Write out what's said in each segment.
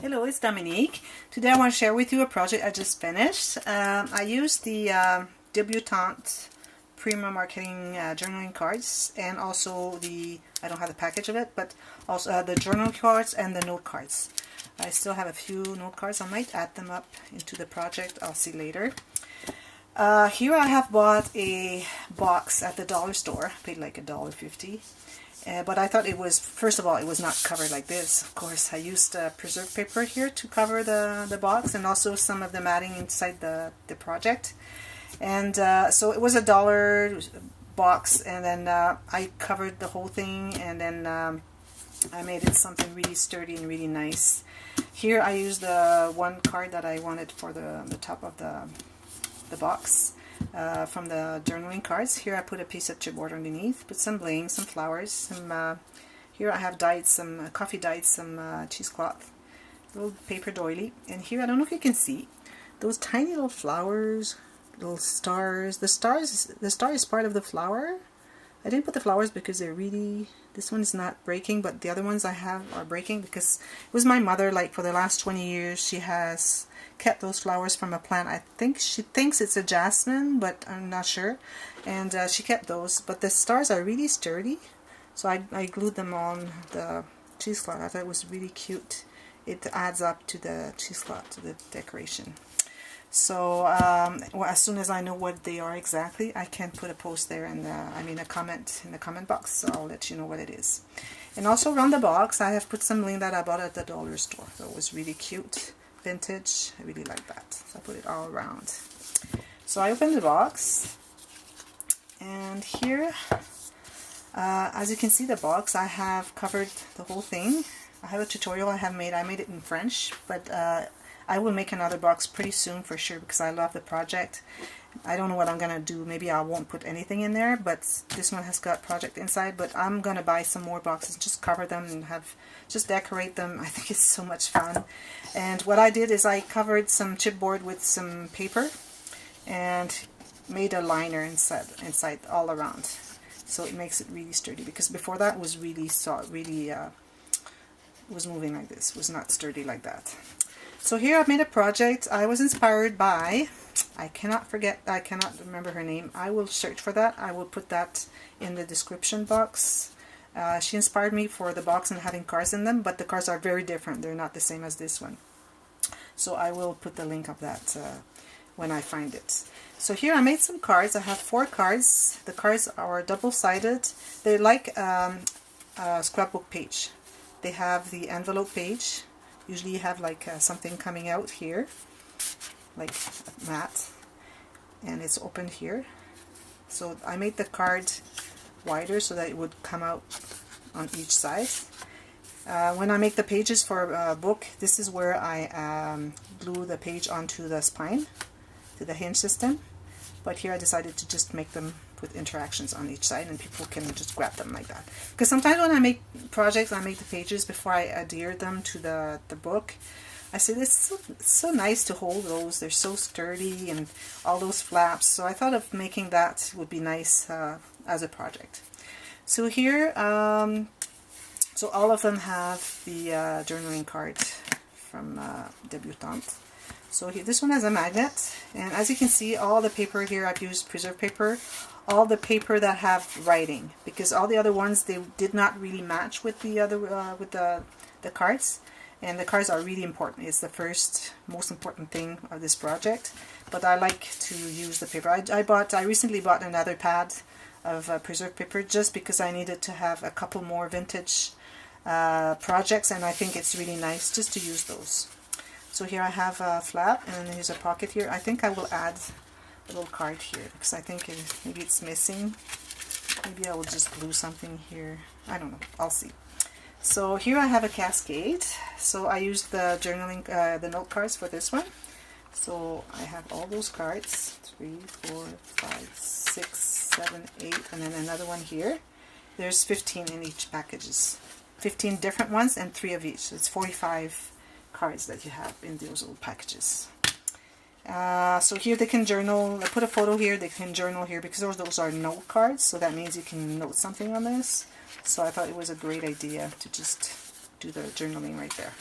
Hello, it's Dominique. Today I want to share with you a project I just finished. I used the Debutante Prima marketing journaling cards, and also I don't have the package of it, but also the journal cards and the note cards. I still have a few note cards. I might add them up into the project. I'll see later. Here I have bought a box at the dollar store. I paid like $1.50. But I thought it was, first of all, it was not covered like this. Of course, I used preserved paper here to cover the box, and also some of the matting inside the project. And so it was $1 box, and then I covered the whole thing, and then I made it something really sturdy and really nice. Here I used the one card that I wanted for the top of the box. From the journaling cards. Here I put a piece of chipboard underneath, put some bling, some flowers, here I have dyed some, coffee dyed some cheesecloth, little paper doily, and here I don't know if you can see, those tiny little flowers, little stars. The star is part of the flower. I didn't put the flowers because they're really, this one is not breaking, but the other ones I have are breaking because it was my mother, like for the last 20 years, she has kept those flowers from a plant. I think she thinks it's a jasmine, but I'm not sure. And she kept those, but the stars are really sturdy. So I glued them on the cheesecloth. I thought it was really cute. It adds up to the cheesecloth, to the decoration. So well, as soon as I know what they are exactly, I can put a post there, and a comment in the comment box, so I'll let you know what it is. And also around the box I have put some bling that I bought at the dollar store. So it was really cute, vintage. I really like that, so I put it all around. So I opened the box, and here as you can see, the box, I have covered the whole thing. I have a tutorial I made it in French, but I will make another box pretty soon for sure, because I love the project. I don't know what I'm gonna do. Maybe I won't put anything in there, but this one has got project inside. But I'm gonna buy some more boxes, just cover them and just decorate them. I think it's so much fun. And what I did is I covered some chipboard with some paper and made a liner inside all around, so it makes it really sturdy, because before that was really was moving like this, was not sturdy like that. So here I've made a project. I was inspired by, I cannot remember her name. I will search for that. I will put that in the description box. She inspired me for the box and having cards in them, but the cards are very different. They're not the same as this one. So I will put the link of that when I find it. So here I made some cards. I have 4 cards. The cards are double-sided. They're like a scrapbook page. They have the envelope page. Usually you have like something coming out here, like a mat, and it's opened here. So I made the card wider so that it would come out on each side. When I make the pages for a book, this is where I glue the page onto the spine, to the hinge system. But here I decided to just make them with interactions on each side, and people can just grab them like that. Because sometimes when I make projects, I make the pages before I adhere them to the book. I say it's so nice to hold those. They're so sturdy, and all those flaps. So I thought of making that would be nice as a project. So here, so all of them have the journaling card from Debutante. So here, this one has a magnet, and as you can see, all the paper here, I've used preserved paper, all the paper that have writing, because all the other ones, they did not really match with the other with the cards, and the cards are really important. It's the first most important thing of this project, but I like to use the paper. I recently bought another pad of preserved paper just because I needed to have a couple more vintage projects, and I think it's really nice just to use those. So here I have a flap, and then here's a pocket here. I think I will add a little card here, because I think maybe it's missing. Maybe I will just glue something here. I don't know. I'll see. So here I have a cascade. So I used the journaling, the note cards for this one. So I have all those cards. 3, 4, 5, 6, 7, 8, and then another one here. There's 15 in each packages. 15 different ones and 3 of each. So it's 45 cards that you have in those little packages. So here they can journal. I put a photo here. They can journal here because those are note cards, so that means you can note something on this. So I thought it was a great idea to just do the journaling right there.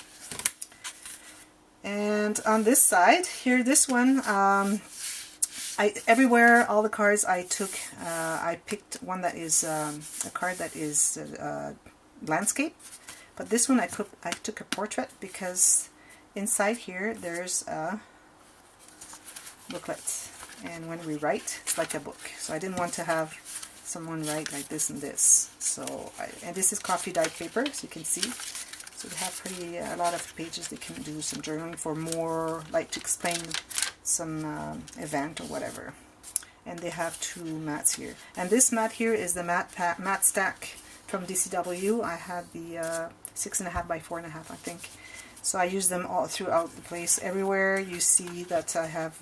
And on this side here, this one, everywhere, all the cards I took, I picked one that is a card that is landscape. But this one I took a portrait because inside here there's a booklet. And when we write, it's like a book. So I didn't want to have someone write like this and this. So, and this is coffee dyed paper, so you can see. So they have a lot of pages. They can do some journaling for more, like to explain some event or whatever. And they have 2 mats here. And this mat here is the mat stack from DCW. I had the 6.5 by 4.5, I think. So I use them all throughout the place. Everywhere you see that I have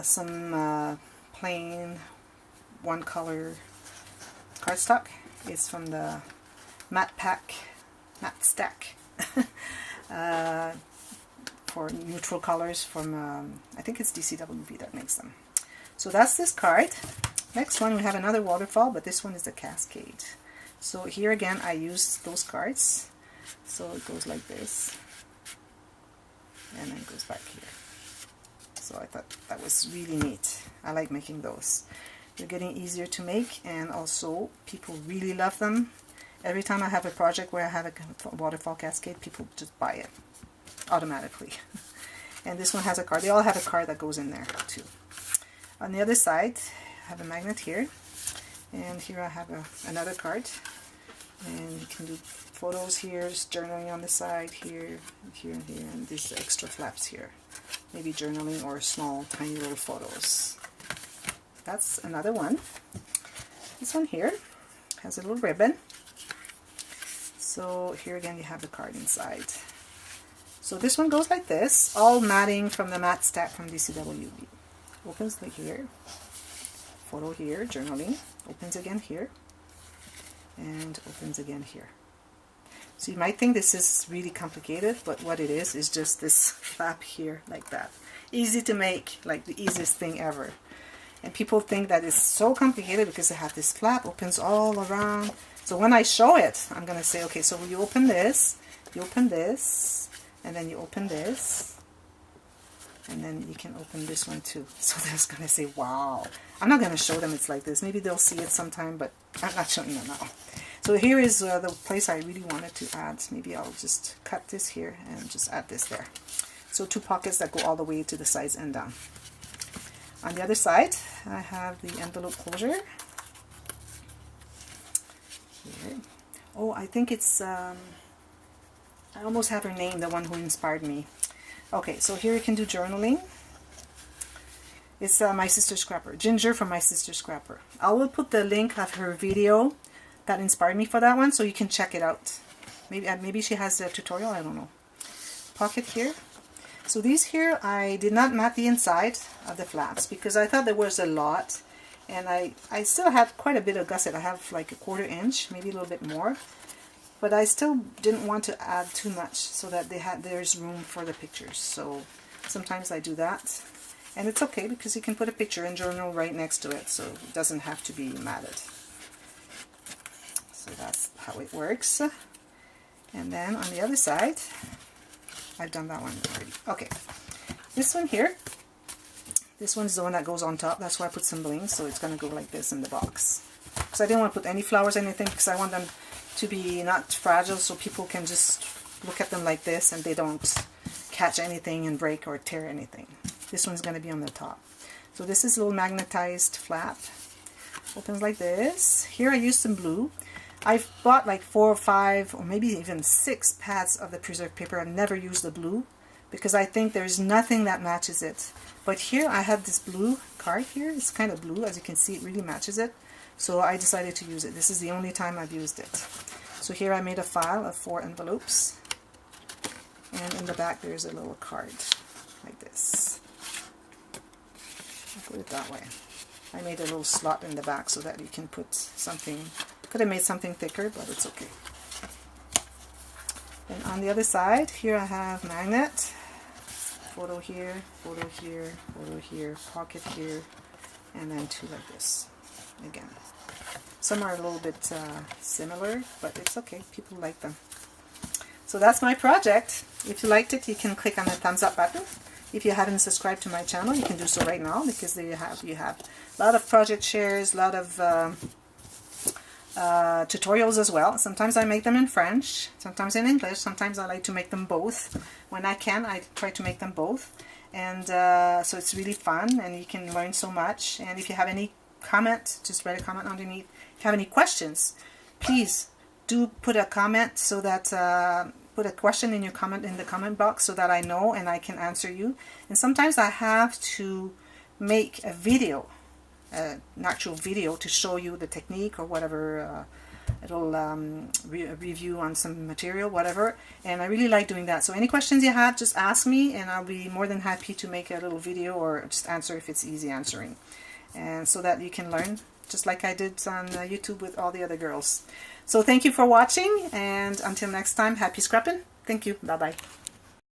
some plain one color cardstock. It's from the mat stack for neutral colors from I think it's DCWB that makes them. So that's this card. Next one we have another waterfall, but this one is the cascade. So here again I use those cards. So it goes like this and then goes back here. So I thought that was really neat. I like making those. They're getting easier to make, and also people really love them. Every time I have a project where I have a waterfall cascade, people just buy it automatically. And this one has a card. They all have a card that goes in there too. On the other side, I have a magnet here, and here I have another card. And you can do photos here, just journaling on the side here, here and here, and these extra flaps here. Maybe journaling or small, tiny little photos. That's another one. This one here has a little ribbon. So here again you have the card inside. So this one goes like this, all matting from the mat stack from DCWB. Opens like here, photo here, journaling, opens again here, and opens again here. So you might think this is really complicated, but what it is just this flap here like that. Easy to make, like the easiest thing ever. And people think that it's so complicated because they have this flap, opens all around. So when I show it, I'm going to say, okay, so you open this, and then you open this, and then you can open this one too. So they're just going to say, wow. I'm not going to show them it's like this. Maybe they'll see it sometime, but I'm not showing them now. So here is the place I really wanted to add. Maybe I'll just cut this here and just add this there. So 2 pockets that go all the way to the sides and down. On the other side, I have the envelope closure. Here. Oh, I think it's, I almost have her name, the one who inspired me. Okay, so here you can do journaling. It's My Sister Scrapper, Ginger from My Sister Scrapper. I will put the link of her video that inspired me for that one, so you can check it out. Maybe she has a tutorial, I don't know. Pocket here. So these here, I did not mat the inside of the flaps because I thought there was a lot, and I still have quite a bit of gusset. I have like 1/4 inch, maybe a little bit more, but I still didn't want to add too much so that there's room for the pictures. So sometimes I do that, and it's okay because you can put a picture and journal right next to it, so it doesn't have to be matted. So that's how it works. And then on the other side, I've done that one already. Okay, this one here, this one's the one that goes on top. That's why I put some bling, so it's going to go like this in the box. Because I didn't want to put any flowers or anything, because I want them to be not fragile, so people can just look at them like this and they don't catch anything and break or tear anything. This one's going to be on the top. So this is a little magnetized flap. Opens like this. Here I used some blue. I've bought like 4 or 5 or maybe even 6 pads of the preserved paper. I've never used the blue because I think there's nothing that matches it. But here I have this blue card here. It's kind of blue. As you can see, it really matches it. So I decided to use it. This is the only time I've used it. So here I made a file of 4 envelopes. And in the back there's a little card like this. I'll put it that way. I made a little slot in the back so that you can put something. Could have made something thicker, but it's okay. And on the other side, here I have magnet, photo here, photo here, photo here, pocket here, and then 2 like this. Again, some are a little bit similar, but it's okay. People like them. So that's my project. If you liked it, you can click on the thumbs up button. If you haven't subscribed to my channel, you can do so right now, because there you have a lot of project shares, a lot of tutorials as well. Sometimes I make them in French, sometimes in English. Sometimes I like to make them both. When I can, I try to make them both. And so it's really fun, and you can learn so much. And if you have any comment, just write a comment underneath. If you have any questions, please do put a comment, so that put a question in your comment in the comment box, so that I know and I can answer you. And sometimes I have to make a video, an actual video, to show you the technique or whatever, it'll review on some material, whatever. And I really like doing that. So any questions you have, just ask me, and I'll be more than happy to make a little video, or just answer if it's easy answering, and so that you can learn just like I did on YouTube with all the other girls. So thank you for watching, and until next time, happy scrapping. Thank you. Bye bye.